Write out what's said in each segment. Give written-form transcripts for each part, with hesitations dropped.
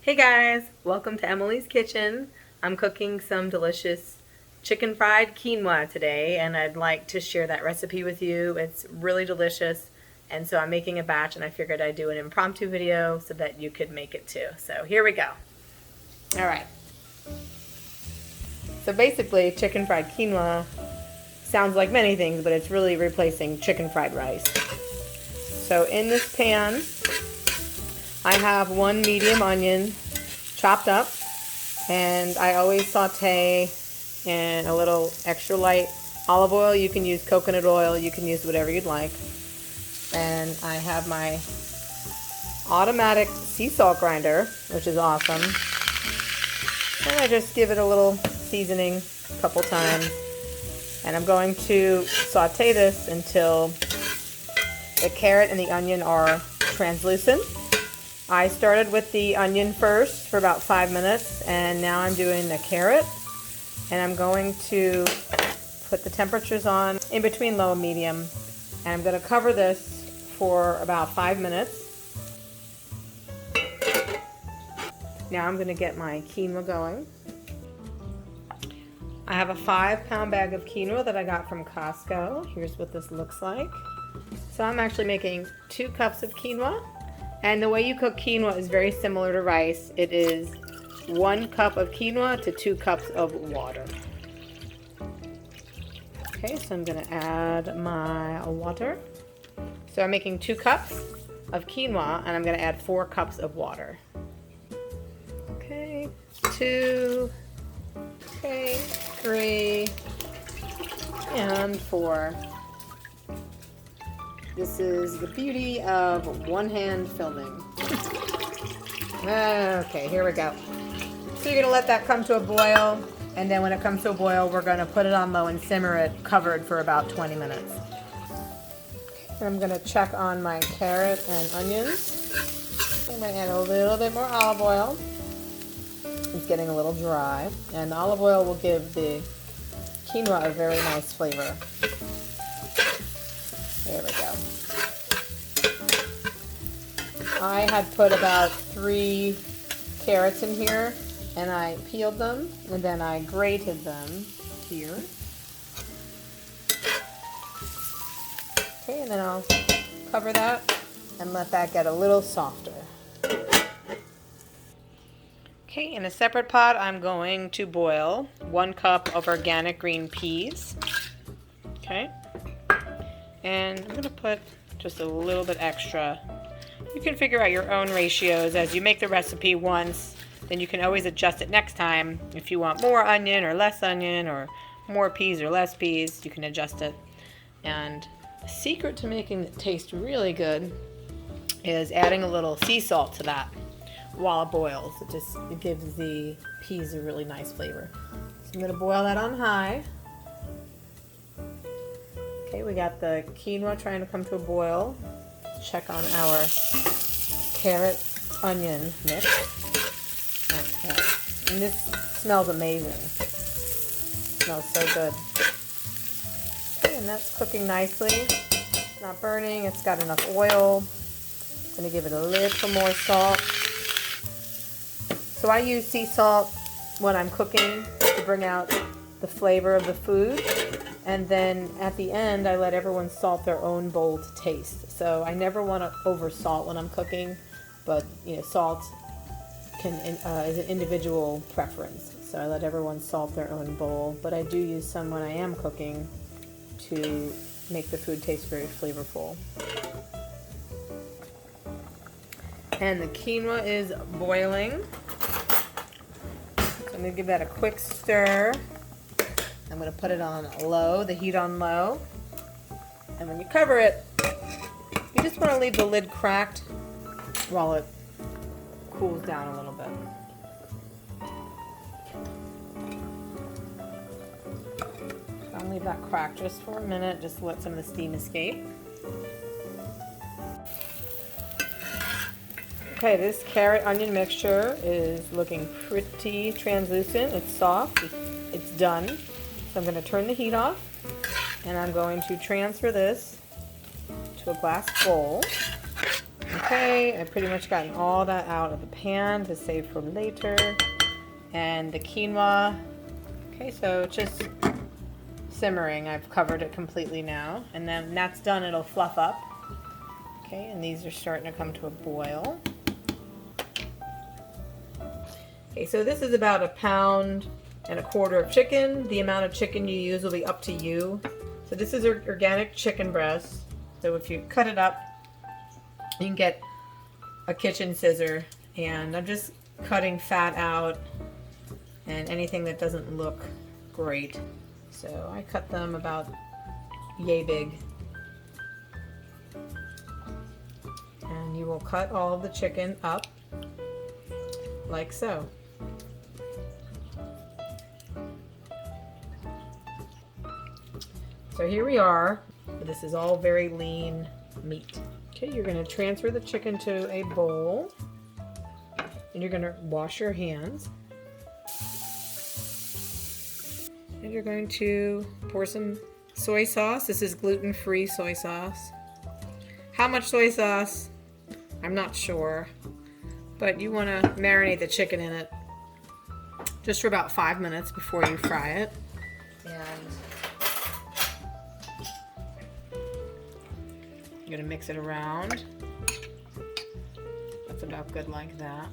Hey guys, welcome to Emily's Kitchen. I'm cooking some delicious chicken fried quinoa today, and I'd like to share that recipe with you. It's really delicious, and so I'm making a batch, and I figured I'd do an impromptu video so that you could make it too. So here we go. All right. So basically, chicken fried quinoa sounds like many things, but it's really replacing chicken fried rice. So in this pan, I have one medium onion chopped up, and I always saute in a little extra light olive oil. You can use coconut oil, you can use whatever you'd like. And I have my automatic sea salt grinder, which is awesome. And I just give it a little seasoning a couple times. And I'm going to saute this until the carrot and the onion are translucent. I started with the onion first for about 5 minutes, and now I'm doing the carrot. And I'm going to put the temperatures on in between low and medium. And I'm going to cover this for about 5 minutes. Now I'm going to get my quinoa going. I have a 5-pound bag of quinoa that I got from Costco. Here's what this looks like. So I'm actually making 2 cups of quinoa. And the way you cook quinoa is very similar to rice. It is 1 cup of quinoa to 2 cups of water. Okay, so I'm gonna add my water. So I'm making 2 cups of quinoa, and I'm gonna add 4 cups of water. Okay, 2, okay, 3, and 4. This is the beauty of one-hand filming. Okay, here we go. So you're gonna let that come to a boil, and then when it comes to a boil, we're gonna put it on low and simmer it covered for about 20 minutes. And I'm gonna check on my carrot and onions. I'm gonna add a little bit more olive oil. It's getting a little dry, and the olive oil will give the quinoa a very nice flavor. There we go. I had put about 3 carrots in here, and I peeled them, and then I grated them here. Okay, and then I'll cover that and let that get a little softer. Okay, in a separate pot, I'm going to boil 1 cup of organic green peas. Okay. And I'm going to put just a little bit extra. You can figure out your own ratios as you make the recipe once. Then you can always adjust it next time. If you want more onion or less onion, or more peas or less peas, you can adjust it. And the secret to making it taste really good is adding a little sea salt to that while it boils. It gives the peas a really nice flavor. So I'm going to boil that on high. Okay, we got the quinoa trying to come to a boil. Check on our carrot onion mix. Okay, and this smells amazing. It smells so good. Okay, and that's cooking nicely. It's not burning, it's got enough oil. I'm going to give it a little more salt. So I use sea salt when I'm cooking to bring out the flavor of the food. And then at the end, I let everyone salt their own bowl to taste. So I never want to over salt when I'm cooking, but salt is an individual preference. So I let everyone salt their own bowl, but I do use some when I am cooking to make the food taste very flavorful. And the quinoa is boiling. So I'm going to give that a quick stir. I'm going to put it on low, the heat on low. And when you cover it, you just want to leave the lid cracked while it cools down a little bit. I'll leave that cracked just for a minute, just to let some of the steam escape. Okay, this carrot onion mixture is looking pretty translucent. It's soft. It's done. So I'm going to turn the heat off, and I'm going to transfer this to a glass bowl. Okay, I've pretty much gotten all that out of the pan to save for later. And the quinoa, okay, so it's just simmering. I've covered it completely now. And then when that's done, it'll fluff up. Okay, and these are starting to come to a boil. Okay, so this is about 1.25 pounds of chicken. The amount of chicken you use will be up to you. So this is organic chicken breast. So if you cut it up, you can get a kitchen scissor, and I'm just cutting fat out and anything that doesn't look great. So I cut them about yay big. And you will cut all of the chicken up like so. So here we are. This is all very lean meat. Okay, you're going to transfer the chicken to a bowl, and you're going to wash your hands. And you're going to pour some soy sauce. This is gluten-free soy sauce. How much soy sauce? I'm not sure, but you want to marinate the chicken in it just for about 5 minutes before you fry it. And you're going to mix it around. That's about good like that.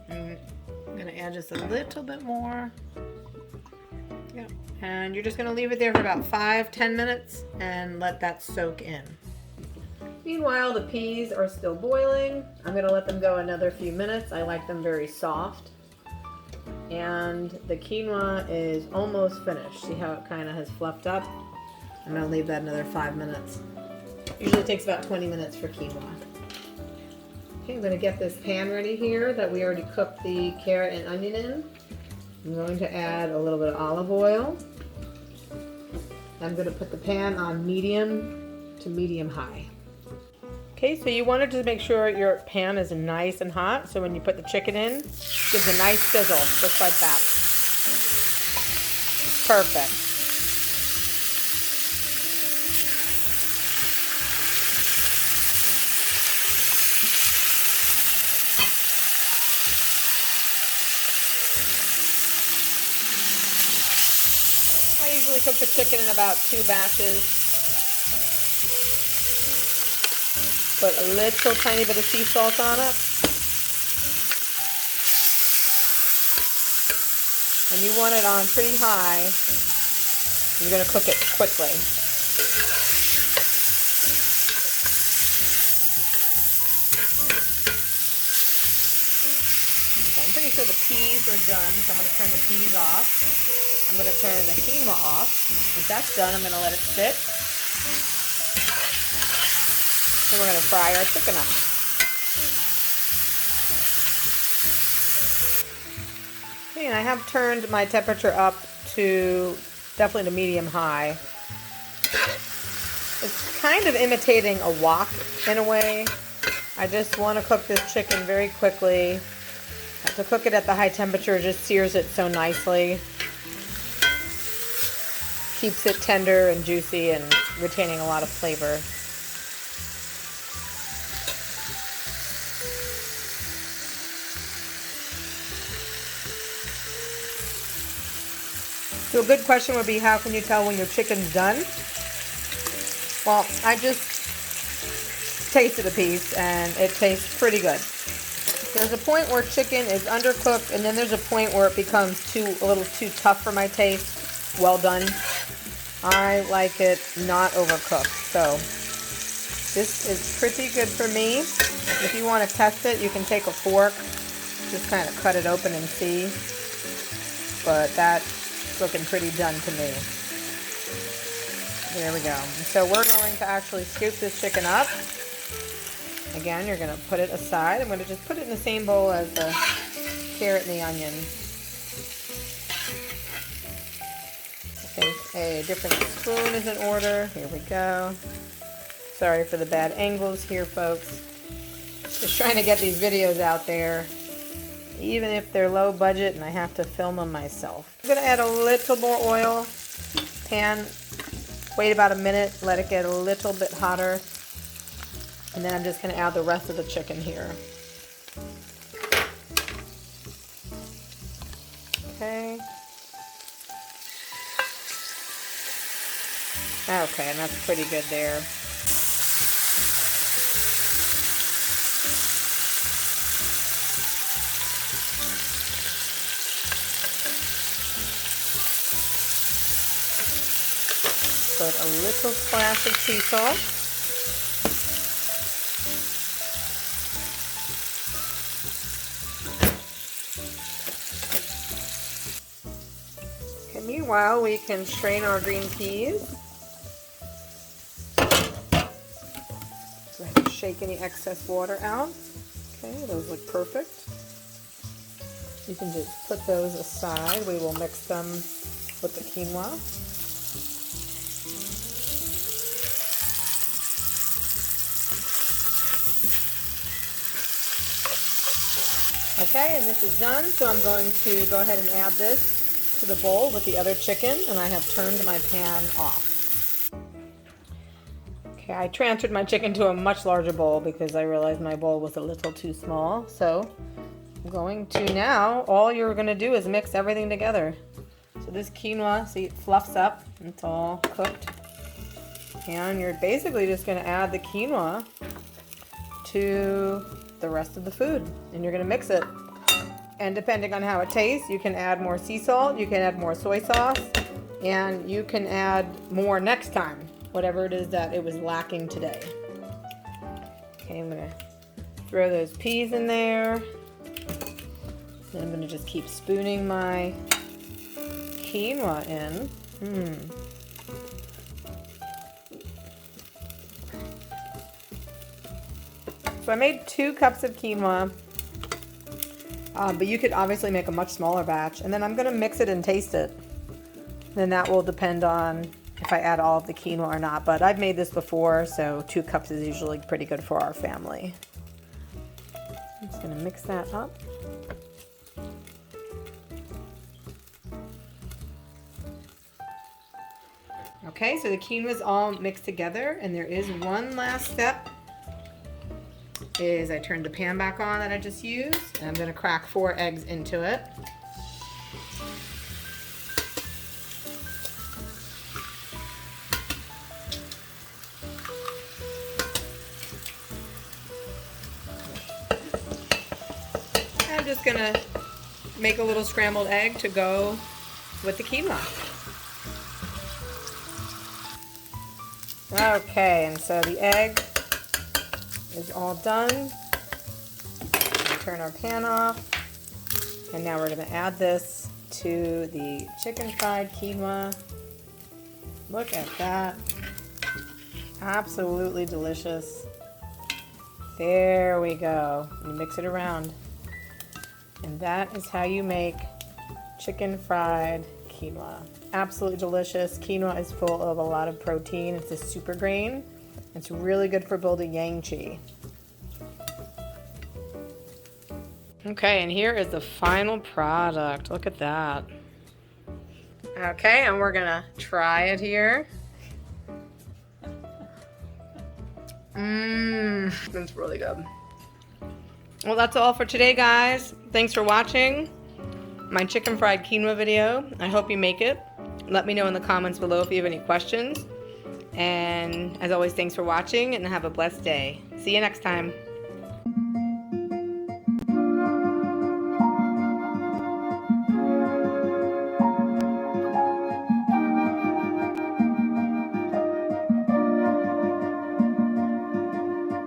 And I'm going to add just a little bit more. Yep. And you're just going to leave it there for about 5-10 minutes and let that soak in. Meanwhile, the peas are still boiling. I'm going to let them go another few minutes. I like them very soft. And the quinoa is almost finished. See how it kind of has fluffed up? I'm going to leave that another 5 minutes. Usually takes about 20 minutes for quinoa. Okay, I'm going to get this pan ready here that we already cooked the carrot and onion in. I'm going to add a little bit of olive oil. I'm going to put the pan on medium to medium high. Okay, so you want to just make sure your pan is nice and hot, so when you put the chicken in, it gives a nice sizzle, just like that. Perfect. I usually cook the chicken in about 2 batches. Put a little tiny bit of sea salt on it. And you want it on pretty high. You're going to cook it quickly. Okay, I'm pretty sure the peas are done, so I'm going to turn the peas off. I'm going to turn the quinoa off. Once that's done, I'm going to let it sit. And we're going to fry our chicken up. Okay, and I have turned my temperature up to definitely to medium high. It's kind of imitating a wok in a way. I just want to cook this chicken very quickly. To cook it at the high temperature just sears it so nicely. Keeps it tender and juicy and retaining a lot of flavor. So a good question would be, how can you tell when your chicken's done? Well, I just tasted a piece and it tastes pretty good. There's a point where chicken is undercooked, and then there's a point where it becomes a little too tough for my taste. Well done. I like it not overcooked. So this is pretty good for me. If you want to test it, you can take a fork, just kind of cut it open and see. But that's looking pretty done to me. There we go. So we're going to actually scoop this chicken up. Again, you're going to put it aside. I'm going to just put it in the same bowl as the carrot and the onion. I think a different spoon is in order. Here we go. Sorry for the bad angles here, folks. Just trying to get these videos out there, even if they're low budget and I have to film them myself. I'm going to add a little more oil. Pan, wait about a minute, let it get a little bit hotter. And then I'm just going to add the rest of the chicken here. Okay. Okay, and that's pretty good there. Put a little splash of sea salt. Okay, meanwhile, we can strain our green peas. So shake any excess water out. Okay, those look perfect. You can just put those aside. We will mix them with the quinoa. Okay, and this is done, so I'm going to go ahead and add this to the bowl with the other chicken, and I have turned my pan off. Okay, I transferred my chicken to a much larger bowl because I realized my bowl was a little too small, so I'm going to now, all you're going to do is mix everything together. So this quinoa, see, it fluffs up, it's all cooked, and you're basically just going to add the quinoa to the rest of the food, and you're going to mix it. And depending on how it tastes, you can add more sea salt, you can add more soy sauce, and you can add more next time, whatever it is that it was lacking today. Okay, I'm going to throw those peas in there. Then I'm going to just keep spooning my quinoa in. So I made 2 cups of quinoa, but you could obviously make a much smaller batch. And then I'm going to mix it and taste it. Then that will depend on if I add all of the quinoa or not. But I've made this before, so 2 cups is usually pretty good for our family. I'm just going to mix that up. Okay, so the quinoa is all mixed together, and there is one last step. Is I turned the pan back on that I just used, and I'm going to crack 4 eggs into it. I'm just going to make a little scrambled egg to go with the quinoa. Okay, and so the egg is all done. Turn our pan off, and now we're going to add this to the chicken fried quinoa. Look at that. Absolutely delicious. There we go. You mix it around. And that is how you make chicken fried quinoa. Absolutely delicious. Quinoa is full of a lot of protein. It's a super grain. It's really good for building yang qi. Okay, and here is the final product. Look at that. Okay, and we're gonna try it here. That's really good. Well, that's all for today, guys. Thanks for watching my chicken fried quinoa video. I hope you make it. Let me know in the comments below if you have any questions. And as always, thanks for watching and have a blessed day. See you next time.